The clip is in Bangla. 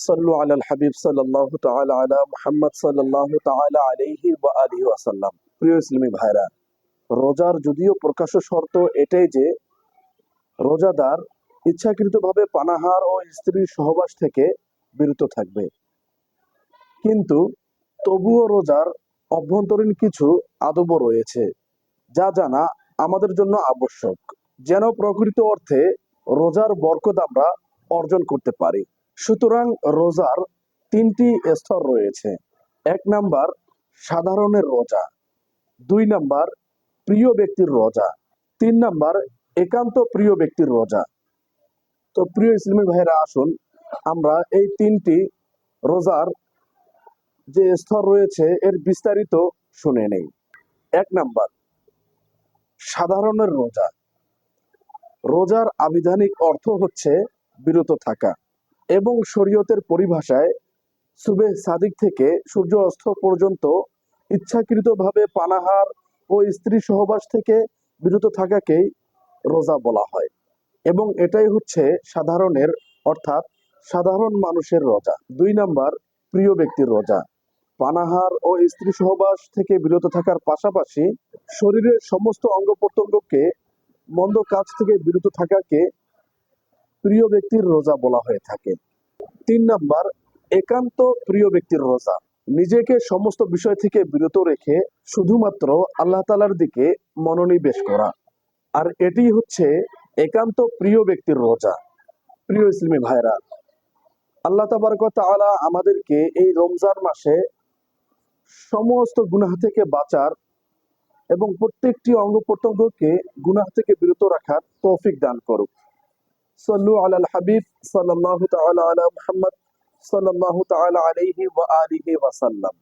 সাল্লু আলাল হাবিব সাল্লাল্লাহু তাআলা আলা মুহাম্মদ সাল্লাল্লাহু তাআলা আলাইহি ওয়া আলিহি ওয়াসাল্লাম। প্রিয় ইসলামী ভাইরা, রোজার যদিও প্রকাশ্য শর্ত এটাই যে রোজাদার ইচ্ছাকৃতভাবে পানাহার ও স্ত্রীর সহবাস থেকে বিরত থাকবে, কিন্তু তবুও রোজার অভ্যন্তরীণ কিছু আদবও রয়েছে যা জানা আমাদের জন্য আবশ্যক, যেন প্রকৃত অর্থে রোজার বরকত আমরা অর্জন করতে পারি। সুতরাং রোজার তিনটি স্তর রয়েছে। ১ নাম্বার সাধারণের রোজা, ২ নাম্বার প্রিয় ব্যক্তির রোজা, ৩ নাম্বার একান্ত প্রিয় ব্যক্তির রোজা। তো প্রিয় ইসলামী ভাইয়েরা, আসুন আমরা এই তিনটি রোজার যে স্তর রয়েছে এর বিস্তারিত শুনে নেই। ১ নাম্বার সাধারণের রোজা। রোজার আবিধানিক অর্থ হচ্ছে বিরত থাকা, এবং শরীয়তের পরিভাষায় সুবেহ সাদিক থেকে সূর্য অস্ত পর্যন্ত ইচ্ছাকৃতভাবে পানাহার ও স্ত্রী সহবাস থেকে বিরত থাকাকেই রোজা বলা হয়, এবং এটাই হচ্ছে সাধারণের অর্থাৎ সাধারণ মানুষের রোজা। ২ নাম্বার প্রিয় ব্যক্তির রোজা। পানাহার ও স্ত্রী সহবাস থেকে বিরত থাকার পাশাপাশি শরীরের সমস্ত অঙ্গ প্রত্যঙ্গকে মন্দ কাজ থেকে বিরত থাকাকে প্রিয় ব্যক্তির রোজা বলা হয়ে থাকে। ৩ নাম্বার একান্ত প্রিয় ব্যক্তির রোজা। নিজেকে সমস্ত বিষয় থেকে বিরত রেখে শুধুমাত্র আল্লাহ তাআলার দিকে মনোনিবেশ করা, আর এটি হচ্ছে একান্ত প্রিয় ব্যক্তির রোজা। প্রিয় ইসলামী ভাইরা, আল্লাহ তাবারক ওয়া তাআলা আমাদেরকে এই রমজান মাসে সমস্ত গুনাহ থেকে বাঁচার এবং প্রত্যেকটি অঙ্গ প্রত্যঙ্গকে গুনাহ থেকে বিরত রাখার তৌফিক দান করুক। সাল্লু আলাল হাবিব সাল্লাল্লাহু তাআলা আলা মুহাম্মদ সাল্লাল্লাহু তাআলা আলাইহি ওয়া আলিহি ওয়াসাল্লাম।